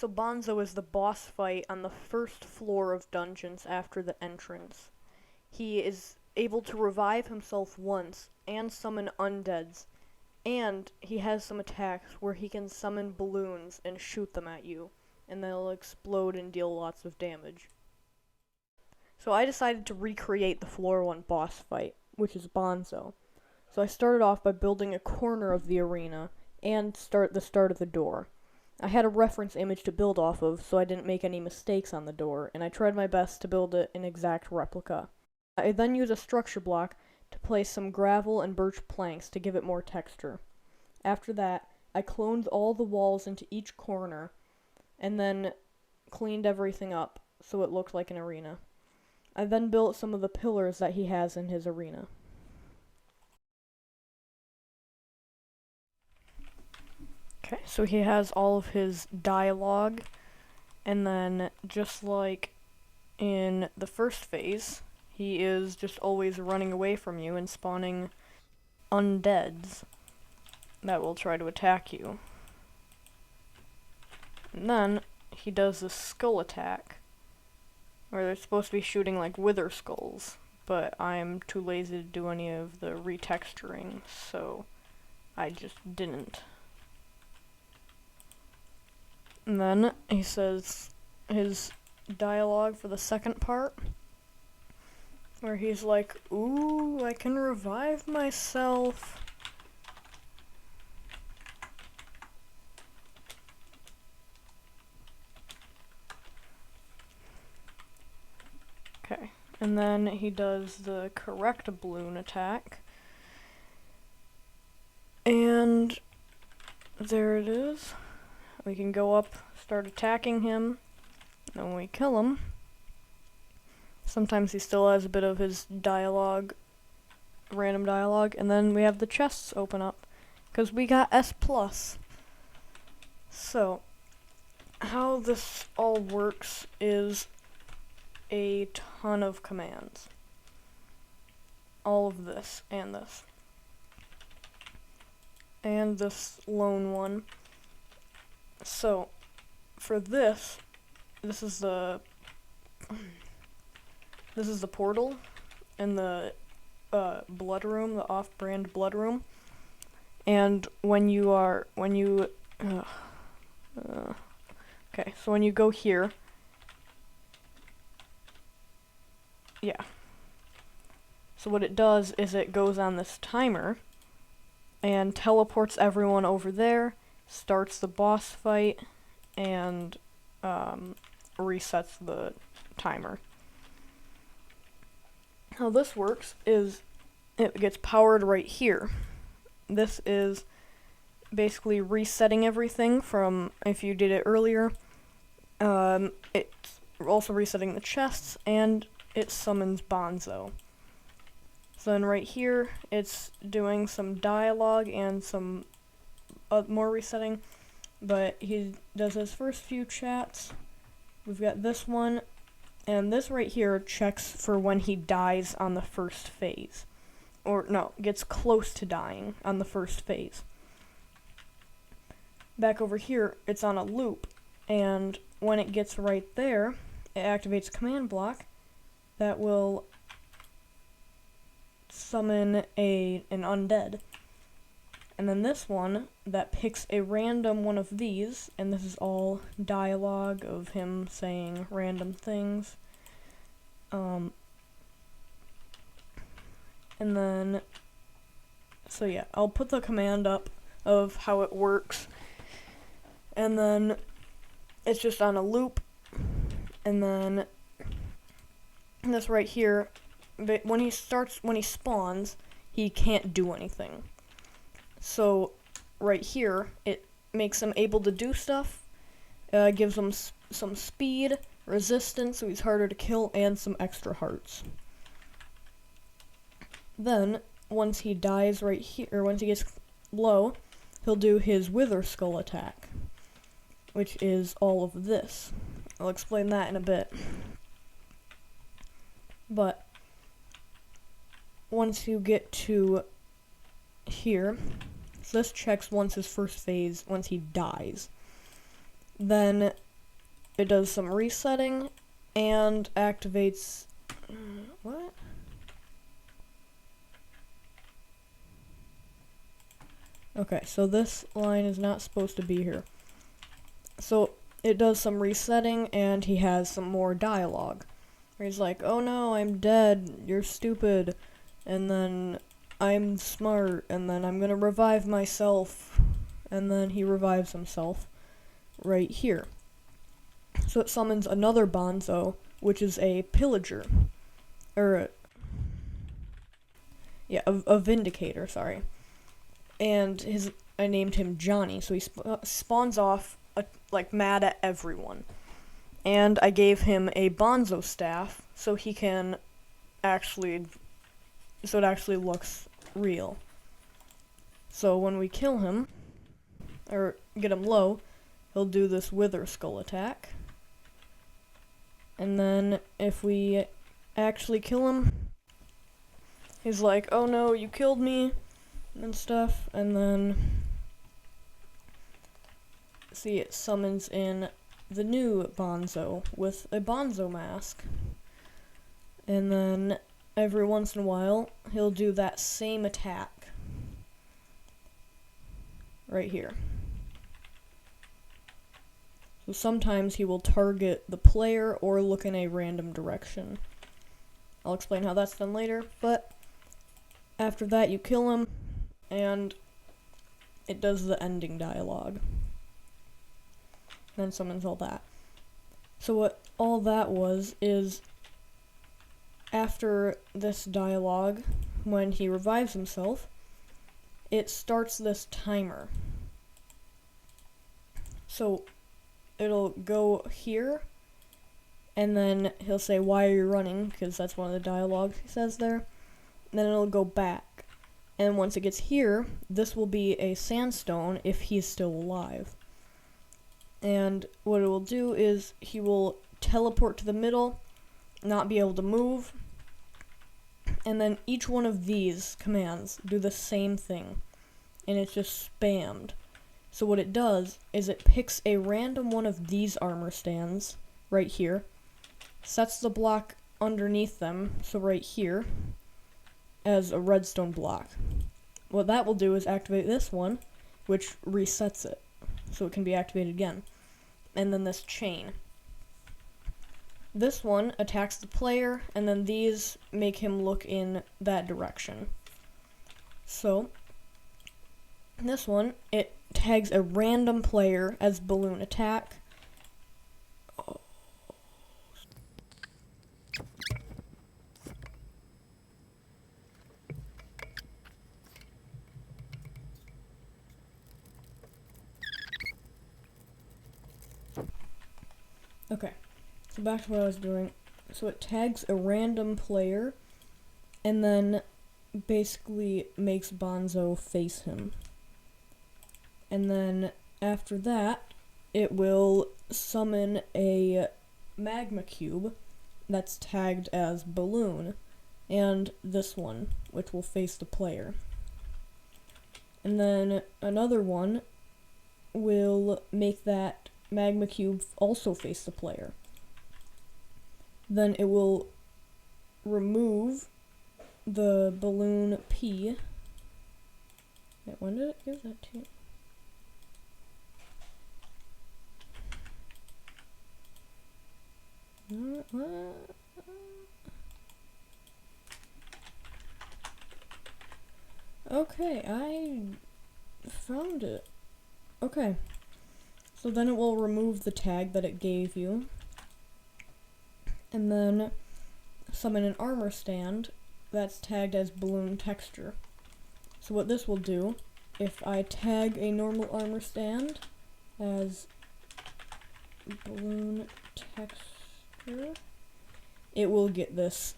So Bonzo is the boss fight on the first floor of dungeons after the entrance. He is able to revive himself once and summon undeads, and he has some attacks where he can summon balloons and shoot them at you, and they'll explode and deal lots of damage. So I decided to recreate the floor 1 boss fight, which is Bonzo. So I started off by building a corner of the arena and the start of the door. I had a reference image to build off of, so I didn't make any mistakes on the door, and I tried my best to build it an exact replica. I then used a structure block to place some gravel and birch planks to give it more texture. After that, I cloned all the walls into each corner, and then cleaned everything up so it looked like an arena. I then built some of the pillars that he has in his arena. Okay, so he has all of his dialogue, and then just like in the first phase, he is just always running away from you and spawning undeads that will try to attack you. And then he does this skull attack, where they're supposed to be shooting like wither skulls, but I'm too lazy to do any of the retexturing, so I just didn't. And then he says his dialogue for the second part, where he's like, "Ooh, I can revive myself." Okay, and then he does the correct balloon attack. And there it is. We can go up, start attacking him, and when we kill him, sometimes he still has a bit of his dialogue, random dialogue, and then we have the chests open up, because we got S+. So, how this all works is a ton of commands. All of this, and this. And this lone one. So, for this is the portal in the blood room, the off-brand blood room. And okay, so when you go here, yeah. So what it does is it goes on this timer and teleports everyone over there, starts the boss fight, and resets the timer. How this works is it gets powered right here. This is basically resetting everything from if you did it earlier. It's also resetting the chests, and it summons Bonzo. So then right here, it's doing some dialogue and some more resetting, but he does his first few chats. We've got this one, and this right here checks for when he dies on the first phase. Or, no, gets close to dying on the first phase. Back over here, it's on a loop, and when it gets right there, it activates a command block that will summon an undead. And then this one that picks a random one of these, and this is all dialogue of him saying random things. And then, so yeah, I'll put the command up of how it works, and then it's just on a loop, and then this right here, when he spawns, he can't do anything. So right here, it makes him able to do stuff, gives him some speed, resistance, so he's harder to kill, and some extra hearts. Then, once he dies right here, or once he gets low, he'll do his Wither Skull attack, which is all of this. I'll explain that in a bit. But once you get to here, so this checks once his first phase, once he dies. Then it does some resetting and activates what? Okay, so this line is not supposed to be here. So it does some resetting and he has some more dialogue. Where he's like, "Oh no, I'm dead, you're stupid," and then "I'm smart," and then "I'm gonna revive myself," and then he revives himself right here. So it summons another Bonzo, which is a pillager, or a vindicator, sorry. And I named him Johnny, so he spawns off like mad at everyone. And I gave him a Bonzo staff so he can it actually looks real. So when we kill him, or get him low, he'll do this Wither Skull attack. And then if we actually kill him, he's like, "Oh no, you killed me," and stuff. And then, see, it summons in the new Bonzo with a Bonzo mask. And then every once in a while, he'll do that same attack right here. So sometimes he will target the player or look in a random direction. I'll explain how that's done later, but after that you kill him, and it does the ending dialogue. Then summons all that. So what all that was is, after this dialogue, when he revives himself, it starts this timer. So it'll go here, and then he'll say, "Why are you running?" because that's one of the dialogues he says there. And then it'll go back. And once it gets here, this will be a sandstone if he's still alive. And what it will do is he will teleport to the middle, not be able to move, and then each one of these commands do the same thing, and it's just spammed. So what it does is it picks a random one of these armor stands right here, sets the block underneath them, so right here, as a redstone block. What that will do is activate this one, which resets it, so it can be activated again. And then this chain. This one attacks the player, and then these make him look in that direction. So this one, it tags a random player as balloon attack. Oh. Okay, so back to what I was doing. So it tags a random player, and then basically makes Bonzo face him. And then after that, it will summon a magma cube that's tagged as balloon, and this one, which will face the player. And then another one will make that magma cube also face the player. Then it will remove the balloon P. Wait, when did it give that to you? Okay, I found it. Okay. So then it will remove the tag that it gave you. And then summon an armor stand that's tagged as balloon texture. So what this will do, if I tag a normal armor stand as balloon texture, it will get this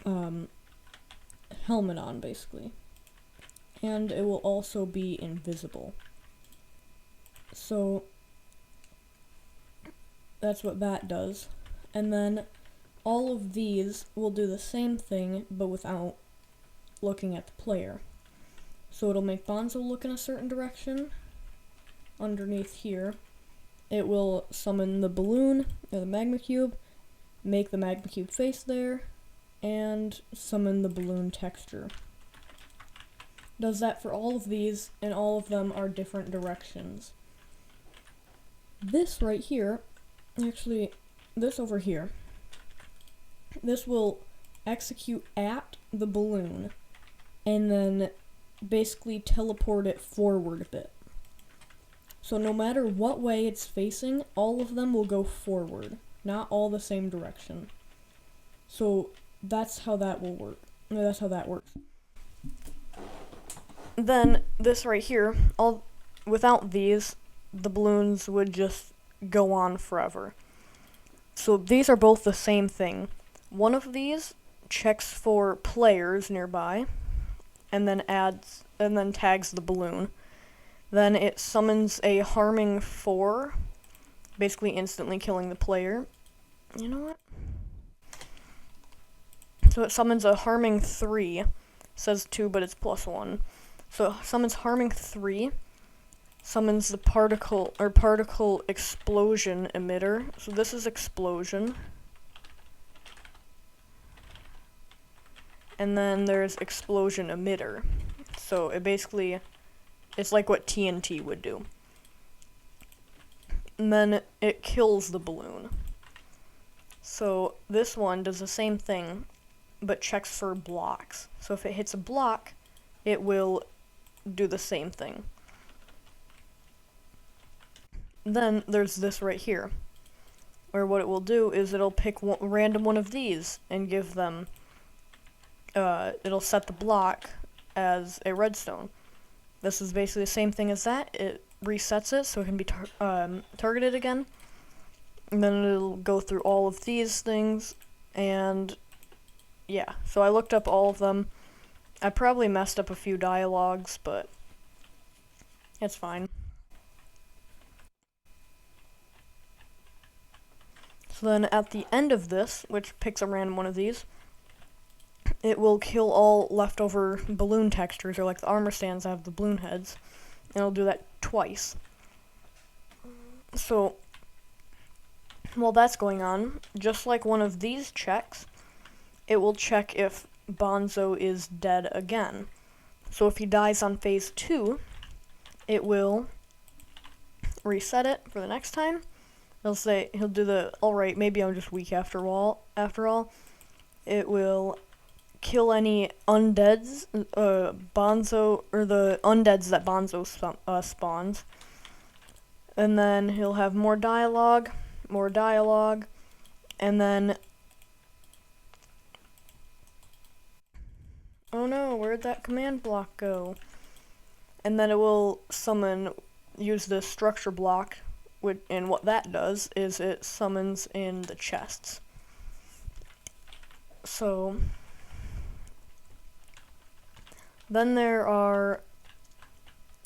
helmet on, basically. And it will also be invisible. So that's what that does. And then all of these will do the same thing, but without looking at the player. So it'll make Bonzo look in a certain direction underneath here, it will summon the balloon, or the magma cube, make the magma cube face there, and summon the balloon texture. Does that for all of these, and all of them are different directions. This right here, actually, this over here, this will execute at the balloon, and then basically teleport it forward a bit. So no matter what way it's facing, all of them will go forward, not all the same direction. So that's how that will work. That's how that works. Then this right here, without these, the balloons would just go on forever. So these are both the same thing. One of these checks for players nearby, and then tags the balloon. Then it summons a harming 4, basically instantly killing the player. You know what? So it summons a harming 3. It says 2, but it's +1. So it summons harming 3, summons the particle explosion emitter. So this is explosion. And then there's explosion emitter. So it's like what TNT would do. And then it kills the balloon. So this one does the same thing, but checks for blocks. So if it hits a block, it will do the same thing. Then there's this right here, where what it will do is it'll pick random one of these and give them, it'll set the block as a redstone. This is basically the same thing as that. It resets it so it can be targeted again. And then it'll go through all of these things, and yeah. So I looked up all of them. I probably messed up a few dialogues, but it's fine. So then at the end of this, which picks a random one of these, it will kill all leftover balloon textures, or like the armor stands that have the balloon heads, and it'll do that twice. So while that's going on, just like one of these checks, it will check if Bonzo is dead again. So if he dies on phase 2, it will reset it for the next time. He'll do the, alright, maybe I'm just weak after all. It will kill any undeads, Bonzo, or the undeads that Bonzo spawns. And then he'll have more dialogue, and then, oh no, where'd that command block go? And then it will use the structure block, and what that does is it summons in the chests. So then there are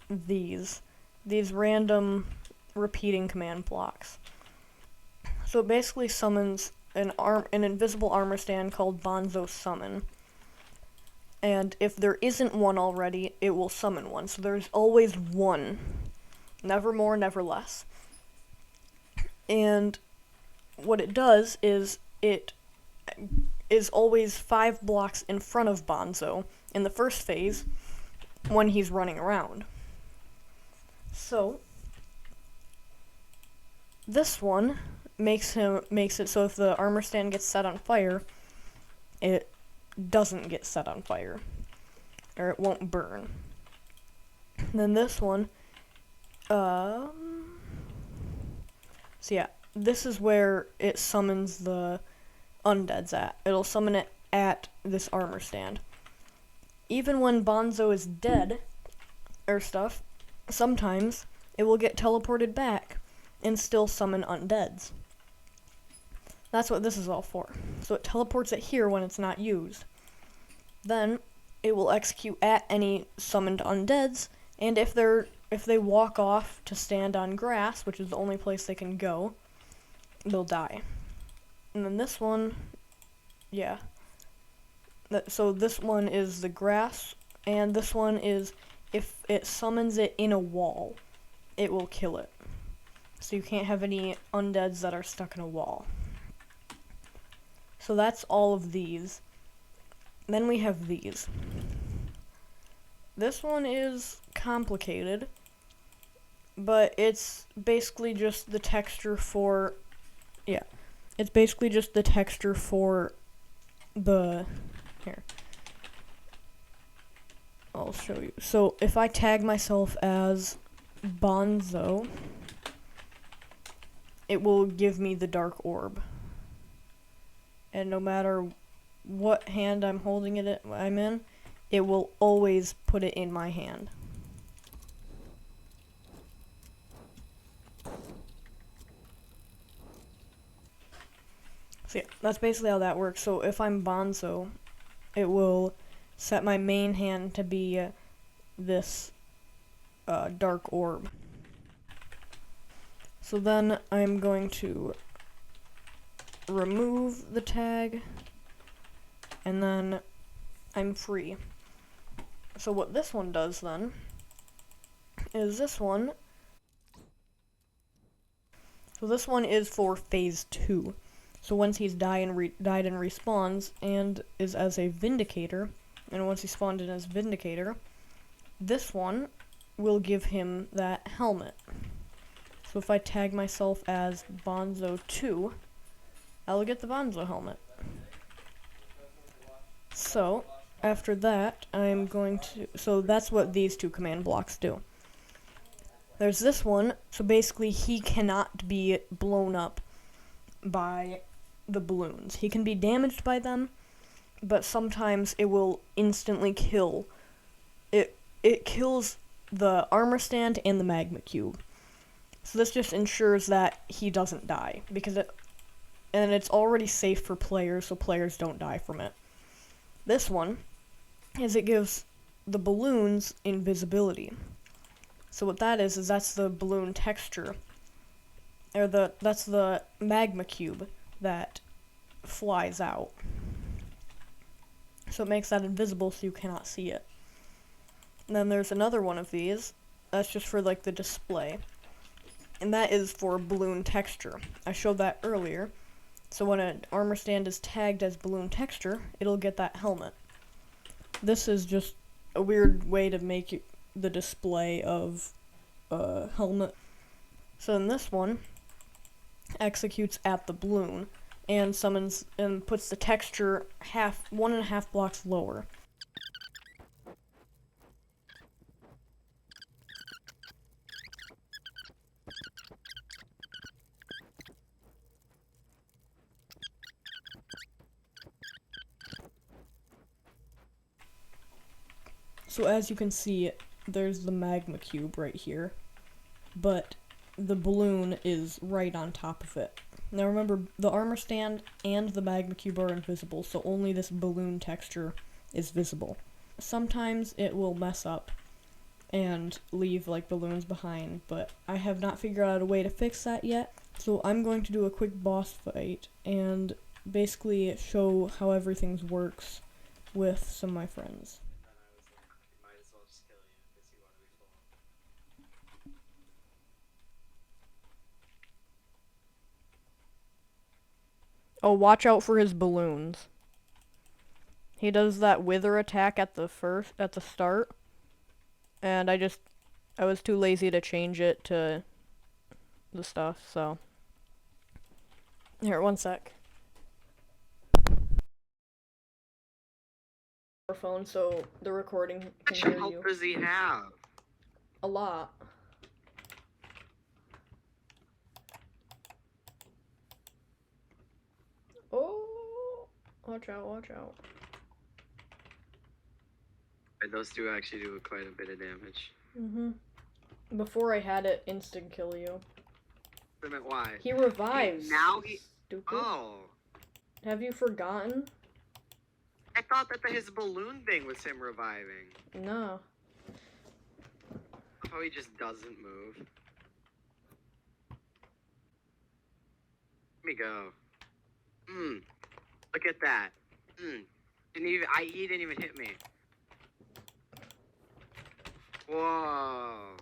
these random repeating command blocks. So it basically summons an invisible armor stand called Bonzo Summon. And if there isn't one already, it will summon one. So there's always one. Never more, never less. And what it does is it is always 5 blocks in front of Bonzo in the first phase when he's running around. So this one makes it so if the armor stand gets set on fire, it doesn't get set on fire, or it won't burn. And then this one, so yeah, this is where it summons the undeads at. It'll summon it at this armor stand. Even when Bonzo is dead, or stuff, sometimes it will get teleported back and still summon undeads. That's what this is all for. So it teleports it here when it's not used. Then it will execute at any summoned undeads, and if they walk off to stand on grass, which is the only place they can go, they'll die. And then this one, yeah. So this one is the grass, and this one is if it summons it in a wall, it will kill it. So you can't have any undeads that are stuck in a wall. So that's all of these. Then we have these. This one is complicated, but it's basically just the texture for, it's basically just the texture for the, here, I'll show you. So if I tag myself as Bonzo, it will give me the dark orb. And no matter what hand I'm holding I'm in, it will always put it in my hand. So yeah, that's basically how that works. So if I'm Bonzo, it will set my main hand to be this dark orb. So then I'm going to remove the tag, and then I'm free. So what this one does then is this one. So this one is for phase 2. So once he's died and respawns and is as a Vindicator, and once he spawned in as Vindicator, this one will give him that helmet. So if I tag myself as Bonzo 2, I will get the Bonzo helmet. So after that, I'm going to, so that's what these two command blocks do. There's this one, so basically he cannot be blown up by the balloons. He can be damaged by them, but sometimes it will instantly kill. It kills the armor stand and the magma cube. So this just ensures that he doesn't die, because it's already safe for players, so players don't die from it. This one is it gives the balloons invisibility. So what that is that's the balloon texture, or that's the magma cube that flies out. So it makes that invisible so you cannot see it. And then there's another one of these that's just for like the display, and that is for balloon texture. I showed that earlier. So when an armor stand is tagged as balloon texture, it'll get that helmet. This is just a weird way to make the display of a helmet. So in this one, executes at the balloon and summons and puts the texture 1.5 blocks lower. So as you can see, there's the magma cube right here, but the balloon is right on top of it. Now remember, the armor stand and the magma cube are invisible, so only this balloon texture is visible. Sometimes it will mess up and leave like balloons behind, but I have not figured out a way to fix that yet. So I'm going to do a quick boss fight and basically show how everything works with some of my friends. Oh, watch out for his balloons. He does that wither attack at the start. And I was too lazy to change it to the stuff, so. Here, one sec. Phone, so the recording can hear you. How much help does he have? A lot. Oh, watch out, watch out. Those two actually do quite a bit of damage. Before I had it instant kill you. Why? He revives. Now he... Stupid. Oh. Have you forgotten? I thought that his balloon thing was him reviving. No. How he just doesn't move. Let me go. Look at that. He didn't even hit me. Whoa.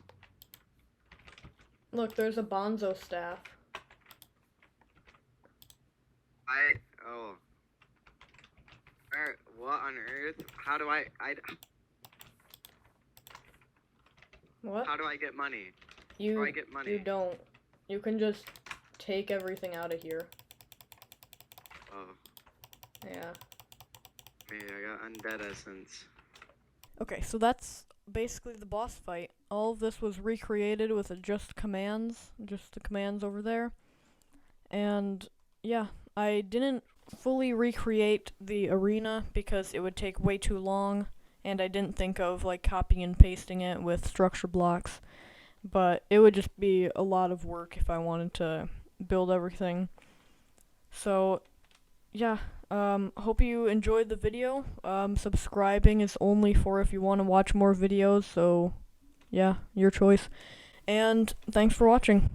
Look, there's a bonzo staff. Oh. What on earth? How do I What? How do I get money? You, How do I get money? You don't. You can just take everything out of here. Oh. Yeah. Man, I got undead essence. Okay, so that's basically the boss fight. All of this was recreated with just the commands over there. And yeah, I didn't fully recreate the arena because it would take way too long, and I didn't think of like copying and pasting it with structure blocks, but it would just be a lot of work if I wanted to build everything. So yeah, hope you enjoyed the video. Subscribing is only for if you want to watch more videos, so yeah, your choice. And thanks for watching.